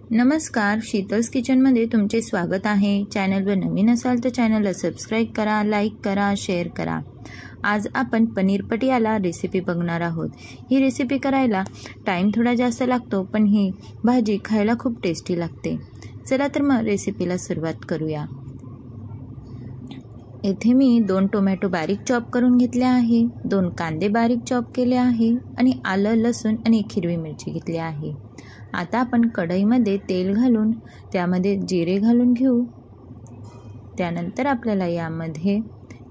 नमस्कार, शीतल्स किचनमध्ये तुमचे स्वागत आहे। चॅनलवर नवीन असाल तर चॅनलला सबस्क्राईब करा, लाईक करा, शेअर करा। आज आपण पनीर पटियाला रेसिपी बघणार आहोत। ही रेसिपी करायला टाइम थोडा जास्त लागतो, पण ही भाजी खायला खूप टेस्टी लागते। चला तर मग रेसिपीला सुरुवात करूया। येथे मी 2 टोमॅटो बारीक चॉप करून घेतले आहे, 2 कांदे बारीक चॉप केले आहे आणि आलं, लसूण आणि 1 हिरवी मिरची घेतली आहे। आता आपण कढईमध्ये तेल घालून त्यामध्ये जिरे घालून घेऊ। त्यानंतर आपल्याला यामध्ये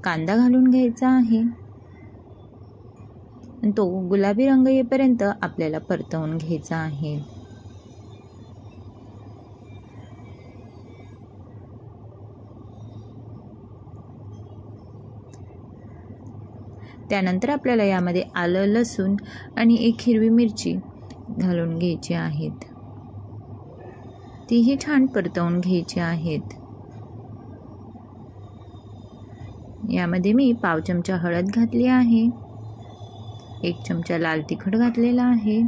कांदा घालून घ्यायचा आहे आणि तो गुलाबी रंग येईपर्यंत आपल्याला परतवून घ्यायचा आहे। त्यानंतर आपल्याला यामध्ये आलं, लसूण आणि 1 हिरवी मिरची घालून घ्यायची आहेत। तीही छान परतवून घ्यायची आहेत। यामध्ये मी पाव चमचा हळद घातली आहे, 1 चमचा लाल तिखट घातलेला आहे,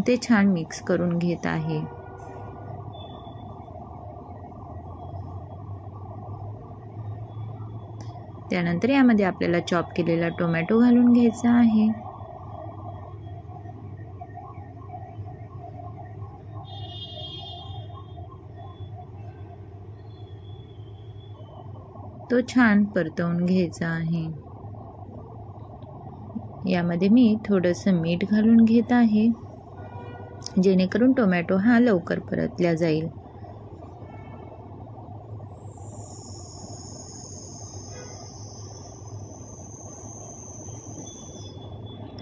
ते छान मिक्स करून घेत आहे। त्यानंतर यामध्ये आपल्याला चॉप केलेला टोमॅटो घालून घ्यायचा आहे। तो छान परतवून घ्यायचा आहे। यामध्ये मी थोडंसं मीठ घालून घेत आहे, जेणेकरून टोमॅटो हा लवकर परतला जाईल।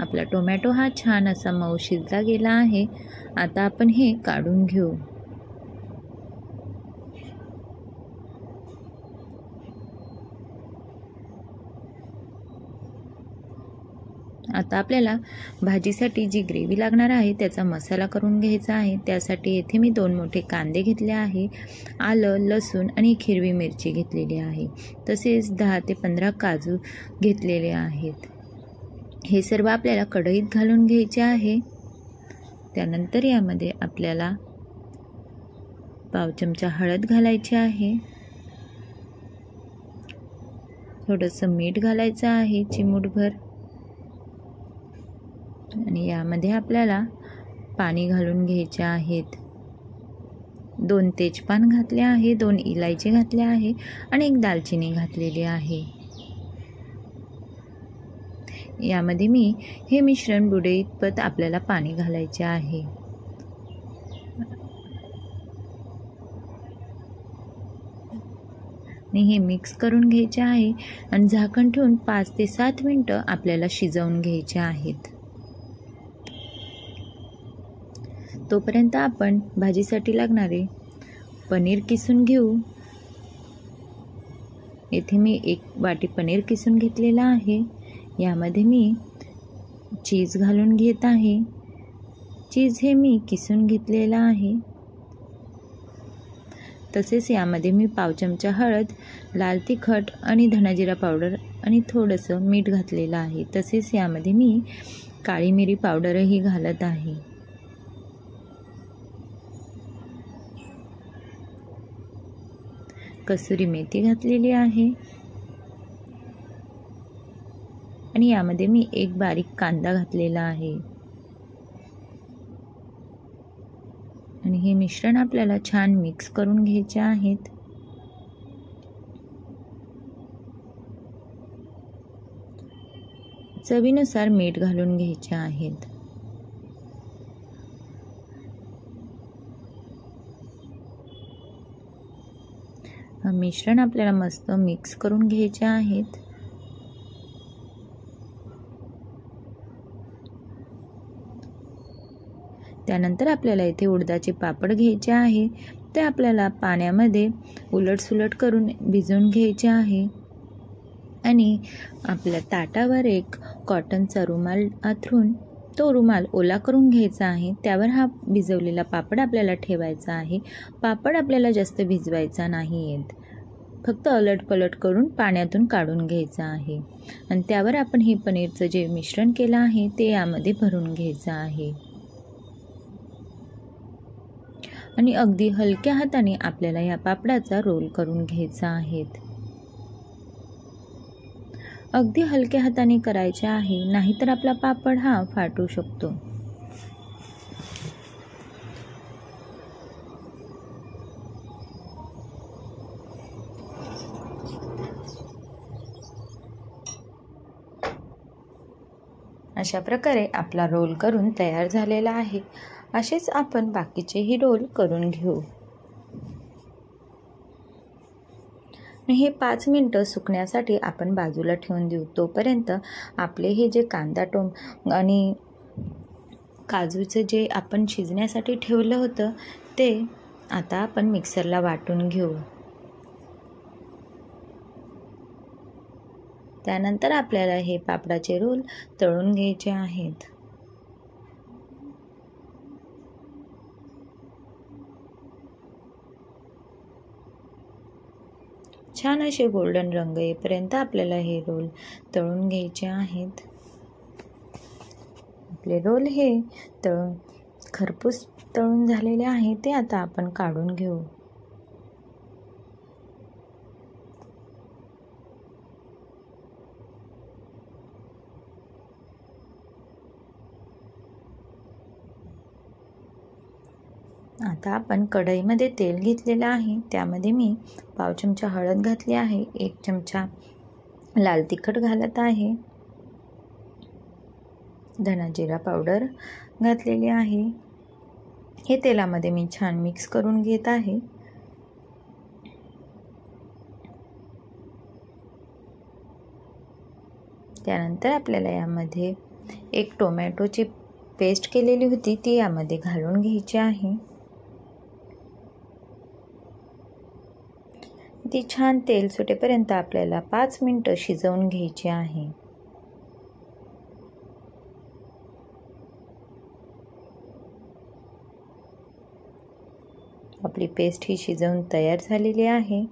आपला टोमॅटो हा छान असा मऊ शिजला गेला आहे। आता आपण हे काढून घेऊ। आता आपल्याला भाजीसाठी जी ग्रेव्ही लागणार आहे त्याचा मसाला करून घ्यायचा आहे। त्यासाठी येथे मी 2 मोठे कांदे घेतले आहे, आलं, लसूण आणि 1 हिरवी मिरची घेतलेली आहे, तसेच 10 ते 15 काजू घेतलेले आहेत। हे सर्व आपल्याला कढईत घालून घ्यायचे आहे। त्यानंतर यामध्ये आपल्याला पाव चमचा हळद घालायची आहे, थोडंसं मीठ घालायचं आहे चिमूटभर, आणि यामध्ये आपल्याला पाणी घालून घ्यायचे आहेत। 2 तेजपान घातले आहे, 2 इलायची घातल्या आहे आणि 1 दालचिनी घातलेली आहे। यामध्ये मी हे मिश्रण बुडेइतपत आपल्याला पाणी घालायचे आहे। आणि हे मिक्स करून घ्यायचे आहे आणि झाकण ठेवून 5 ते 7 मिनिटं आपल्याला शिजवून घ्यायचे आहेत। तोपर्यंत आपण भाजीसाठी लागणारे पनीर किसून घेऊ। येथे मी 1 वाटी पनीर किसून घेतलेला आहे। यामध्ये मी चीज घालून घेत आहे। चीज हे मी किसून घेतलेला आहे। तसेच यामध्ये मी पाव चमचा हळद, लाल तिखट आणि धना-जिरा पावडर आणि थोडंसं मीठ घातलेलं आहे। तसेच यामध्ये मी काळी मिरी पावडरही घालत आहे। कसुरी मेथी घातलेली आहे आणि यामध्ये मी 1 बारीक कांदा घातलेला आहे आणि हे मिश्रण आपल्याला छान मिक्स करून घ्यायचे आहेत। चवीनुसार मीठ घालून घ्यायचे आहेत। हे मिश्रण आपल्याला मस्त मिक्स करून घ्यायचे आहेत। त्यानंतर आपल्याला इथे उडदाचे पापड घ्यायचे आहे। ते आपल्याला पाण्यामध्ये उलटसुलट करून भिजवून घ्यायचे आहे आणि आपल्या ताटावर 1 कॉटनचा रुमाल अंथरून तो रुमाल ओला करून घ्यायचा आहे। त्यावर हा भिजवलेला पापड आपल्याला ठेवायचा आहे। पापड आपल्याला जास्त भिजवायचा नाहीये, फक्त अलटपलट करून पाण्यातून काढून घ्यायचं आहे आणि त्यावर आपण हे पनीरचं जे मिश्रण केलं आहे ते यामध्ये भरून घ्यायचं आहे आणि अगदी हलक्या हाताने आपल्याला या पापडाचा रोल करून घ्यायचा आहे. अगदी हलक्या हाताने करायचे आहे, नाहीतर आपला पापड हा फाटू शकतो. अशा प्रकारे आपला रोल करून तयार झालेला आहे. असेच आपण बाकीचेही रोल करून घेऊ. हे 5 मिनिटं सुकण्यासाठी आपण बाजूला ठेवून देऊ. तोपर्यंत आपले हे जे कांदा आणि काजूचं जे आपण शिजण्यासाठी ठेवलं होतं ते आता आपण मिक्सरला वाटून घेऊ. त्यानंतर आपल्याला हे पापडाचे रोल तळून घ्यायचे आहेत. छान असे गोल्डन रंग येईपर्यंत आपल्याला हे रोल तळून घ्यायचे आहेत. आपले रोल हे खरपूस तळून झालेले आहे ते आता आपण काढून घेऊ. आता आपण कढईमध्ये तेल घेतलेलं आहे. त्यामध्ये मी पाव चमचा हळद घातली आहे, 1 चमचा लाल तिखट घालत आहे, धना जिरा पावडर घातलेली आहे. हे तेलामध्ये मी छान मिक्स करून घेत आहे. त्यानंतर आपल्याला यामध्ये 1 टोमॅटोची पेस्ट केलेली होती ती यामध्ये घालून घ्यायची आहे. ती छान तेल सुटेपर्यंत आपल्याला 5 मिनिटं शिजवून घ्यायची आहे. आपली पेस्ट ही शिजवून तयार झालेली आहे.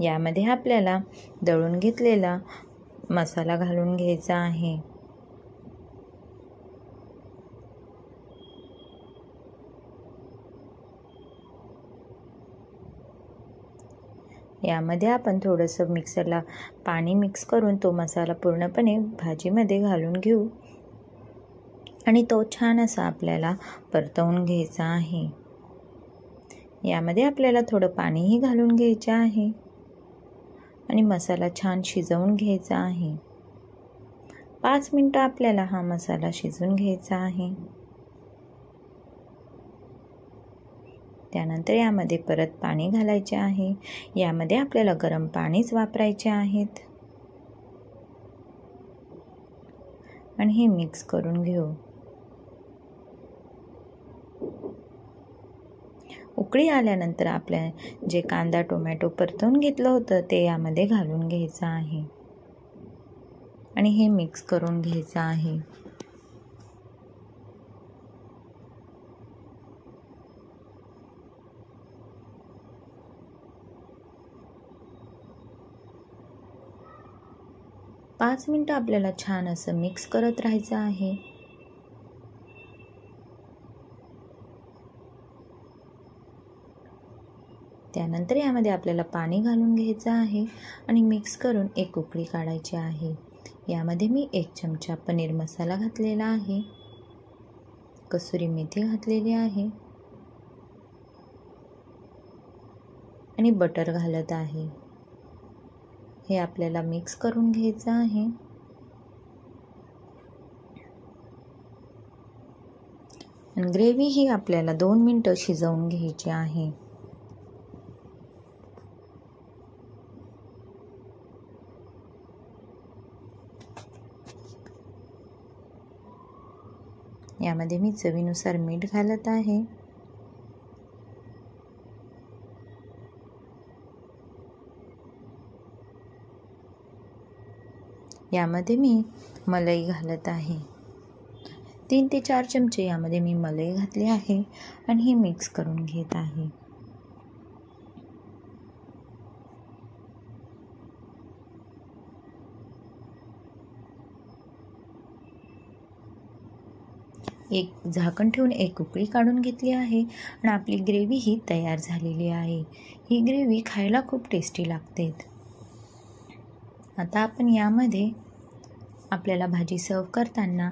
यामध्ये आपल्याला दळून घेतलेला मसाला घालून घ्यायचा आहे. यामध्ये आपण थोडंसं मिक्सरला पाणी मिक्स करून तो मसाला पूर्णपणे भाजीमध्ये घालून घेऊ आणि तो छान असा आपल्याला परतवून घ्यायचा आहे. यामध्ये आपल्याला थोडं पाणीही घालून घ्यायचे आहे आणि मसाला छान शिजवून घ्यायचा आहे. 5 मिनिटं आपल्याला हा मसाला शिजवून घ्यायचा आहे. त्यानंतर यामध्ये परत पाणी घालायचे आहे. यामध्ये आपल्याला गरम पाणीच वापरायचे आहेत आणि हे मिक्स करून घेऊ. उकळी आल्यानंतर आपल्या जे कांदा टोमॅटो परतवून घेतलं होतं ते यामध्ये घालून घ्यायचं आहे आणि हे मिक्स करून घ्यायचं आहे. पाच मिनिटं आपल्याला छान असं मिक्स करत राहायचं आहे. त्यानंतर यामध्ये आपल्याला पाणी घालून घ्यायचं आहे आणि मिक्स करून एक उकळी काढायची आहे. यामध्ये मी 1 चमचा पनीर मसाला घातलेला आहे, कसुरी मेथी घातलेली आहे आणि बटर घालत आहे. हे आपल्याला मिक्स करून घ्यायचं आहे. आणि ग्रेव्ही ही आपल्याला 2 मिनिटं शिजवून घ्यायची आहे. यामध्ये मी चवीनुसार मीठ घालत आहे. यामध्ये मी मलाई घालत आहे. 3 ते 4 चमचे यामध्ये मी मलाई घातली आहे आणि हे मिक्स करून घेत आहे. एक झाकण ठेवून एक उकळी काढून घेतली आहे आणि आपली ग्रेव्ही ही तयार झालेली आहे. ही ग्रेव्ही खायला खूप टेस्टी लागते. आता आपण यामध्ये आपल्याला भाजी सर्व करताना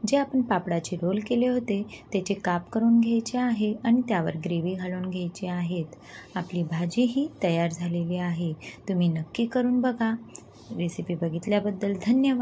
जे आपण पापडाचे रोल केले होते त्याचे काप करून घ्यायचे आहे आणि त्यावर ग्रेव्ही घालून घ्यायची आहेत. आपली भाजी ही तयार झालेली आहे. तुम्ही नक्की करून बघा. रेसिपी बघितल्याबद्दल धन्यवाद.